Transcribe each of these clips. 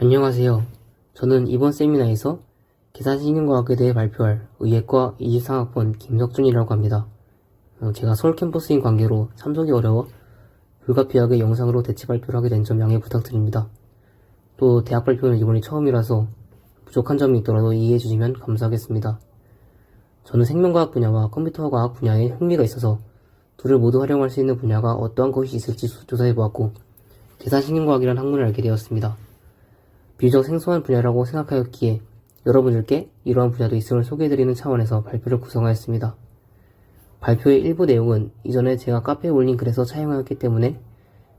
안녕하세요. 저는 이번 세미나에서 계산신경과학에 대해 발표할 의예과 23학번 김석준이라고 합니다. 제가 서울 캠퍼스인 관계로 참석이 어려워 불가피하게 영상으로 대체 발표를 하게 된 점 양해 부탁드립니다. 또 대학 발표는 이번이 처음이라서 부족한 점이 있더라도 이해해 주시면 감사하겠습니다. 저는 생명과학 분야와 컴퓨터과학 분야에 흥미가 있어서 둘을 모두 활용할 수 있는 분야가 어떠한 것이 있을지 조사해보았고 계산신경과학이라는 학문을 알게 되었습니다. 비교적 생소한 분야라고 생각하였기에 여러분들께 이러한 분야도 있음을 소개해드리는 차원에서 발표를 구성하였습니다. 발표의 일부 내용은 이전에 제가 카페에 올린 글에서 차용하였기 때문에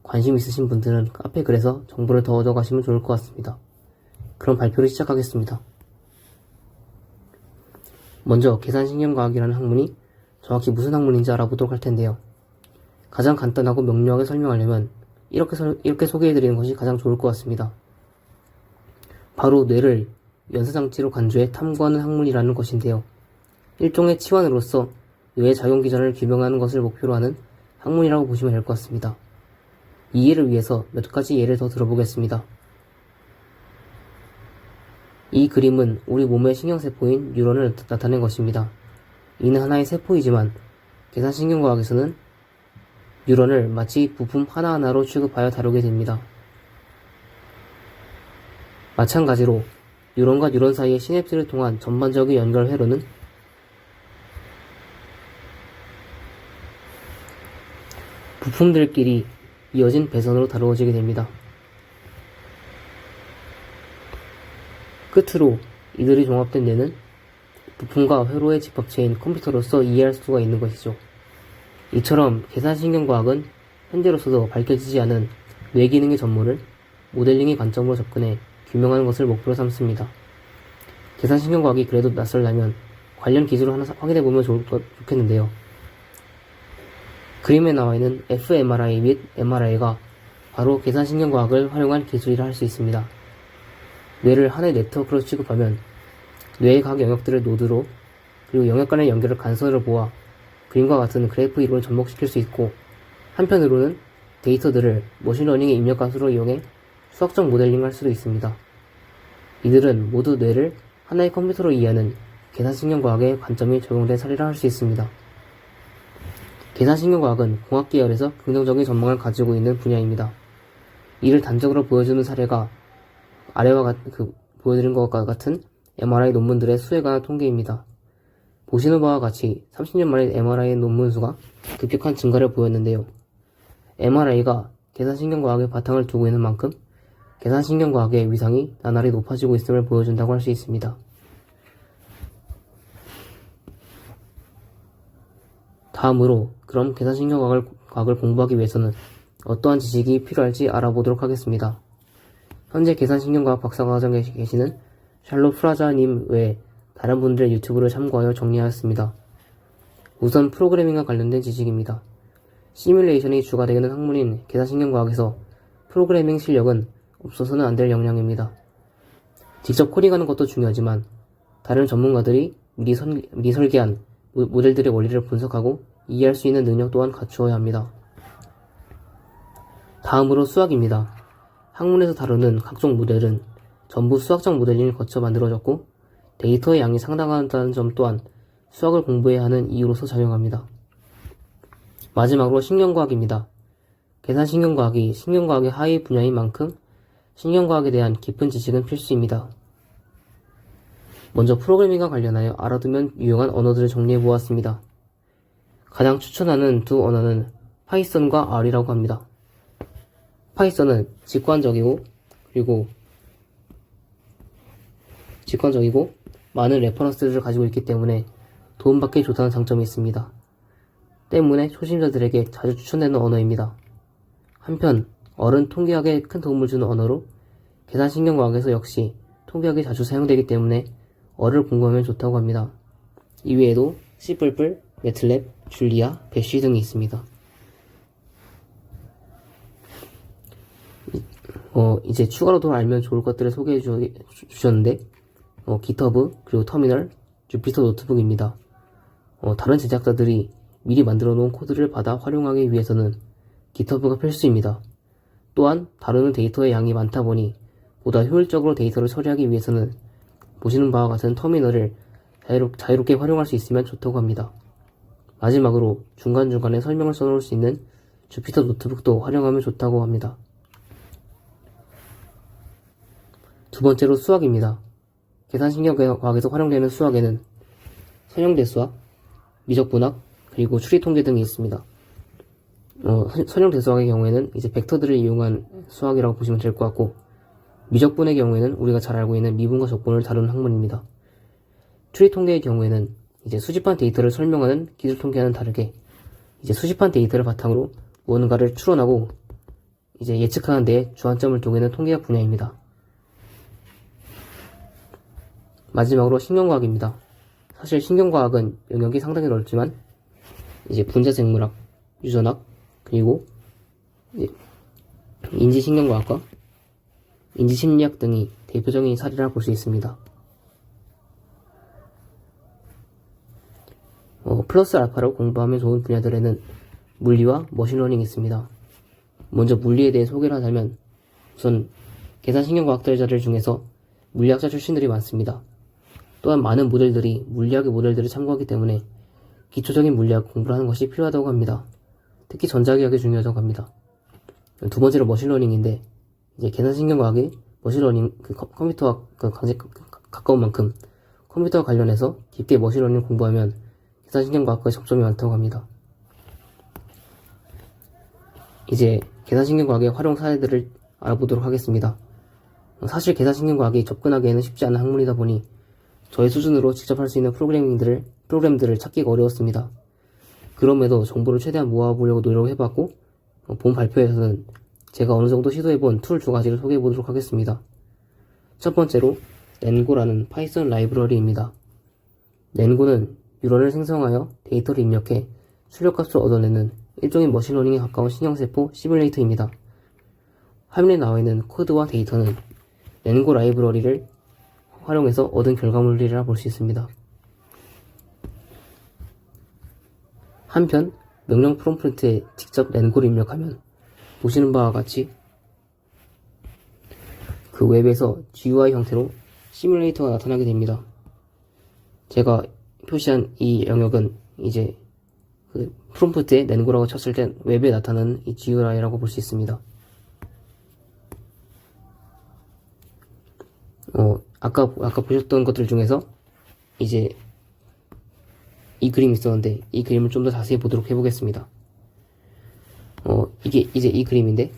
관심 있으신 분들은 카페 글에서 정보를 더 얻어가시면 좋을 것 같습니다. 그럼 발표를 시작하겠습니다. 먼저 계산신경과학이라는 학문이 정확히 무슨 학문인지 알아보도록 할 텐데요. 가장 간단하고 명료하게 설명하려면 이렇게 소개해드리는 것이 가장 좋을 것 같습니다. 바로 뇌를 연사장치로 간주해 탐구하는 학문이라는 것인데요. 일종의 치환으로서 뇌의 작용 기전을 규명하는 것을 목표로 하는 학문이라고 보시면 될 것 같습니다. 이해를 위해서 몇 가지 예를 더 들어보겠습니다. 이 그림은 우리 몸의 신경세포인 뉴런을 나타낸 것입니다. 이는 하나의 세포이지만 계산신경과학에서는 뉴런을 마치 부품 하나하나로 취급하여 다루게 됩니다. 마찬가지로 뉴런과 뉴런 사이의 시냅스를 통한 전반적인 연결 회로는 부품들끼리 이어진 배선으로 다루어지게 됩니다. 끝으로 이들이 종합된 뇌는 부품과 회로의 집합체인 컴퓨터로서 이해할 수가 있는 것이죠. 이처럼 계산신경과학은 현재로서도 밝혀지지 않은 뇌기능의 전모를 모델링의 관점으로 접근해 규명하는 것을 목표로 삼습니다. 계산신경과학이 그래도 낯설다면 관련 기술을 하나 확인해보면 좋겠는데요. 그림에 나와있는 fMRI 및 MRI가 바로 계산신경과학을 활용한 기술이라 할 수 있습니다. 뇌를 하나의 네트워크로 취급하면 뇌의 각 영역들을 노드로 그리고 영역 간의 연결을 간선으로 보아 그림과 같은 그래프 이론을 접목시킬 수 있고, 한편으로는 데이터들을 머신러닝의 입력관수로 이용해 수학적 모델링을 할 수도 있습니다. 이들은 모두 뇌를 하나의 컴퓨터로 이해하는 계산신경과학의 관점이 적용된 사례라 할 수 있습니다. 계산신경과학은 공학 계열에서 긍정적인 전망을 가지고 있는 분야입니다. 이를 단적으로 보여주는 사례가 아래와 보여드린 것과 같은 MRI 논문들의 수에 관한 통계입니다. 보시는 바와 같이 30년 만에 MRI 논문 수가 급격한 증가를 보였는데요. MRI가 계산신경과학의 바탕을 두고 있는 만큼 계산신경과학의 위상이 나날이 높아지고 있음을 보여준다고 할 수 있습니다. 다음으로 그럼 계산신경과학을 공부하기 위해서는 어떠한 지식이 필요할지 알아보도록 하겠습니다. 현재 계산신경과학 박사과정에 계시는 샬롯 프라자님 외에 다른 분들의 유튜브를 참고하여 정리하였습니다. 우선 프로그래밍과 관련된 지식입니다. 시뮬레이션이 주가 되는 학문인 계산신경과학에서 프로그래밍 실력은 없어서는 안 될 역량입니다. 직접 코딩하는 것도 중요하지만 다른 전문가들이 미리 설계한 모델들의 원리를 분석하고 이해할 수 있는 능력 또한 갖추어야 합니다. 다음으로 수학입니다. 학문에서 다루는 각종 모델은 전부 수학적 모델링을 거쳐 만들어졌고 데이터의 양이 상당하다는 점 또한 수학을 공부해야 하는 이유로서 작용합니다. 마지막으로 신경과학입니다. 계산신경과학이 신경과학의 하위 분야인 만큼 신경과학에 대한 깊은 지식은 필수입니다. 먼저 프로그래밍과 관련하여 알아두면 유용한 언어들을 정리해보았습니다. 가장 추천하는 두 언어는 파이썬과 R이라고 합니다. 파이썬은 직관적이고 많은 레퍼런스들을 가지고 있기 때문에 도움받기 좋다는 장점이 있습니다. 때문에 초심자들에게 자주 추천되는 언어입니다. 한편 R은 통계학에 큰 도움을 주는 언어로 계산신경과학에서 역시 통계학이 자주 사용되기 때문에 R을 공부하면 좋다고 합니다. 이외에도 C++, 매틀랩, 줄리아, 배쉬 등이 있습니다. 이제 추가로 더 알면 좋을 것들을 소개해 주셨는데 GitHub, 그리고 터미널, 주피터 노트북입니다. 다른 제작자들이 미리 만들어 놓은 코드를 받아 활용하기 위해서는 GitHub가 필수입니다. 또한 다루는 데이터의 양이 많다 보니 보다 효율적으로 데이터를 처리하기 위해서는 보시는 바와 같은 터미널을 자유롭게 활용할 수 있으면 좋다고 합니다. 마지막으로 중간중간에 설명을 써놓을 수 있는 주피터 노트북도 활용하면 좋다고 합니다. 두 번째로 수학입니다. 계산신경과학에서 활용되는 수학에는 선형대수학, 미적분학, 그리고 추리통계 등이 있습니다. 선형대수학의 경우에는 이제 벡터들을 이용한 수학이라고 보시면 될 것 같고, 미적분의 경우에는 우리가 잘 알고 있는 미분과 적분을 다루는 학문입니다. 추리통계의 경우에는 이제 수집한 데이터를 설명하는 기술통계와는 다르게 이제 수집한 데이터를 바탕으로 무언가를 추론하고 이제 예측하는 데 주안점을 두고 있는 통계학 분야입니다. 마지막으로 신경과학입니다. 사실 신경과학은 영역이 상당히 넓지만 이제 분자생물학, 유전학, 그리고 이제 인지신경과학과 인지심리학 등이 대표적인 사례라 볼 수 있습니다. 플러스 알파로 공부하면 좋은 분야들에는 물리와 머신러닝이 있습니다. 먼저 물리에 대해 소개를 하자면 우선 계산신경과학자들 중에서 물리학자 출신들이 많습니다. 또한 많은 모델들이 물리학의 모델들을 참고하기 때문에 기초적인 물리학 공부를 하는 것이 필요하다고 합니다. 특히 전자기학이 중요하다고 합니다. 두 번째로 머신러닝인데 이제 계산신경과학이 머신러닝 컴퓨터와 가까운 만큼 컴퓨터와 관련해서 깊게 머신러닝을 공부하면 계산신경과학과의 접점이 많다고 합니다. 이제 계산신경과학의 활용 사례들을 알아보도록 하겠습니다. 사실 계산신경과학이 접근하기에는 쉽지 않은 학문이다 보니 저의 수준으로 직접 할 수 있는 프로그램들을 찾기가 어려웠습니다. 그럼에도 정보를 최대한 모아보려고 노력을 해봤고 본 발표에서는 제가 어느 정도 시도해본 툴 두 가지를 소개해보도록 하겠습니다. 첫 번째로 렌고라는 파이썬 라이브러리입니다. 렌고는 뉴런을 생성하여 데이터를 입력해 출력값을 얻어내는 일종의 머신러닝에 가까운 신형세포 시뮬레이터입니다. 화면에 나와있는 코드와 데이터는 렌고 라이브러리를 활용해서 얻은 결과물이라 볼 수 있습니다. 한편 명령 프롬프트에 직접 렌고를 입력하면 보시는 바와 같이 그 웹에서 GUI 형태로 시뮬레이터가 나타나게 됩니다. 제가 표시한 이 영역은 이제 그 프롬프트에 렌고라고 쳤을 때 웹에 나타나는 이 GUI라고 볼 수 있습니다. 아까 보셨던 것들 중에서 이제 이 그림이 있었는데 이 그림을 좀 더 자세히 보도록 해보겠습니다. 이게 이제 이 그림인데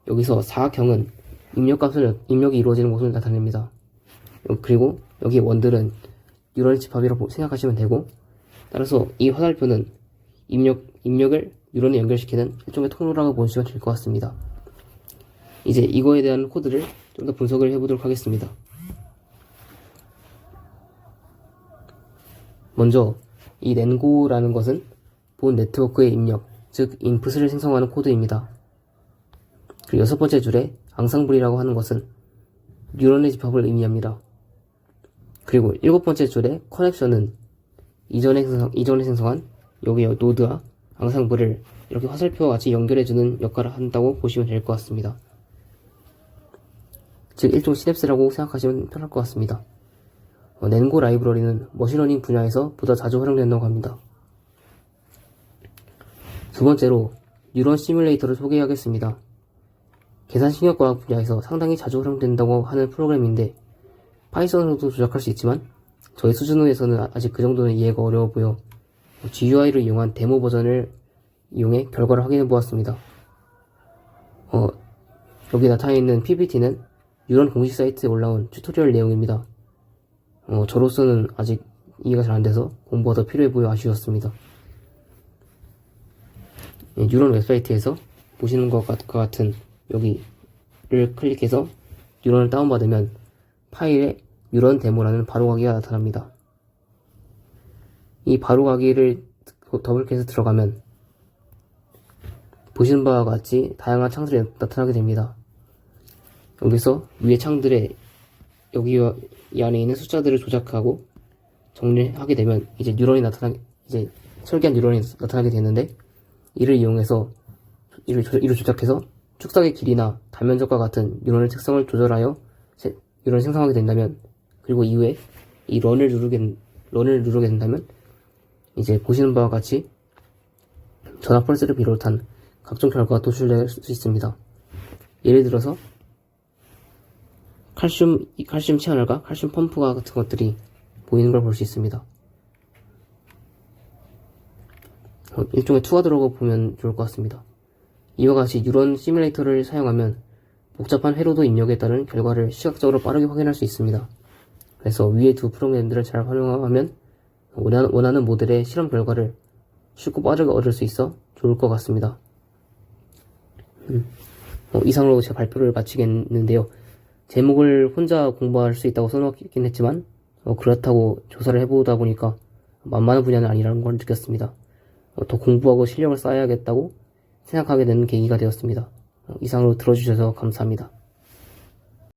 여기서 사각형은 입력이 이루어지는 곳을 나타냅니다. 그리고 여기 원들은 뉴럴 집합이라고 생각하시면 되고, 따라서 이 화살표는 입력을 뉴런에 연결시키는 일종의 통로라고 보시면 될 것 같습니다. 이제 이거에 대한 코드를 좀 더 분석을 해보도록 하겠습니다. 먼저 이 렌고라는 것은 본 네트워크의 입력, 즉 인풋을 생성하는 코드입니다. 그리고 여섯 번째 줄에 앙상블이라고 하는 것은 뉴런의 집합을 의미합니다. 그리고 일곱 번째 줄에 커넥션은 이전에 생성한 여기 노드와 앙상블을 이렇게 화살표와 같이 연결해주는 역할을 한다고 보시면 될 것 같습니다. 즉 일종 시냅스라고 생각하시면 편할 것 같습니다. 렌고 라이브러리는 머신러닝 분야에서 보다 자주 활용된다고 합니다. 두 번째로 뉴런 시뮬레이터를 소개하겠습니다. 계산신경과학 분야에서 상당히 자주 활용된다고 하는 프로그램인데 파이썬으로도 조작할 수 있지만 저희 수준에서는 아직 그 정도는 이해가 어려워 보여 GUI를 이용한 데모 버전을 이용해 결과를 확인해 보았습니다. 여기 나타나 있는 PPT는 뉴런 공식 사이트에 올라온 튜토리얼 내용입니다. 저로서는 아직 이해가 잘 안돼서 공부가 더 필요해 보여 아쉬웠습니다. 뉴런 웹사이트에서 보시는 것과 같은 여기를 클릭해서 뉴런을 다운받으면 파일에 뉴런 데모라는 바로가기가 나타납니다. 이 바로가기를 더블클릭해서 들어가면 보시는 바와 같이 다양한 창들이 나타나게 됩니다. 여기서 위에 창들에 여기와 이 안에 있는 숫자들을 조작하고 정리하게 되면 이제 설계한 뉴런이 나타나게 되는데 이를 이용해서 이를 조작해서 축삭의 길이나 단면적과 같은 유런의 특성을 조절하여 유런을 생성하게 된다면, 그리고 이후에 이 런을 누르게 된다면 이제 보시는 바와 같이 전압 펄스를 비롯한 각종 결과가 도출될 수 있습니다. 예를 들어서 칼슘 채널과 칼슘 펌프가 같은 것들이 보이는 걸 볼 수 있습니다. 일종의 투하드라고 보면 좋을 것 같습니다. 이와 같이 뉴런 시뮬레이터를 사용하면 복잡한 회로도 입력에 따른 결과를 시각적으로 빠르게 확인할 수 있습니다. 그래서 위의 두 프로그램들을 잘 활용하면 원하는 모델의 실험 결과를 쉽고 빠르게 얻을 수 있어 좋을 것 같습니다. 이상으로 제 발표를 마치겠는데요. 제목을 혼자 공부할 수 있다고 써놓긴 했지만 그렇다고 조사를 해보다 보니까 만만한 분야는 아니라는 걸 느꼈습니다. 더 공부하고 실력을 쌓아야겠다고 생각하게 되는 계기가 되었습니다. 이상으로 들어주셔서 감사합니다.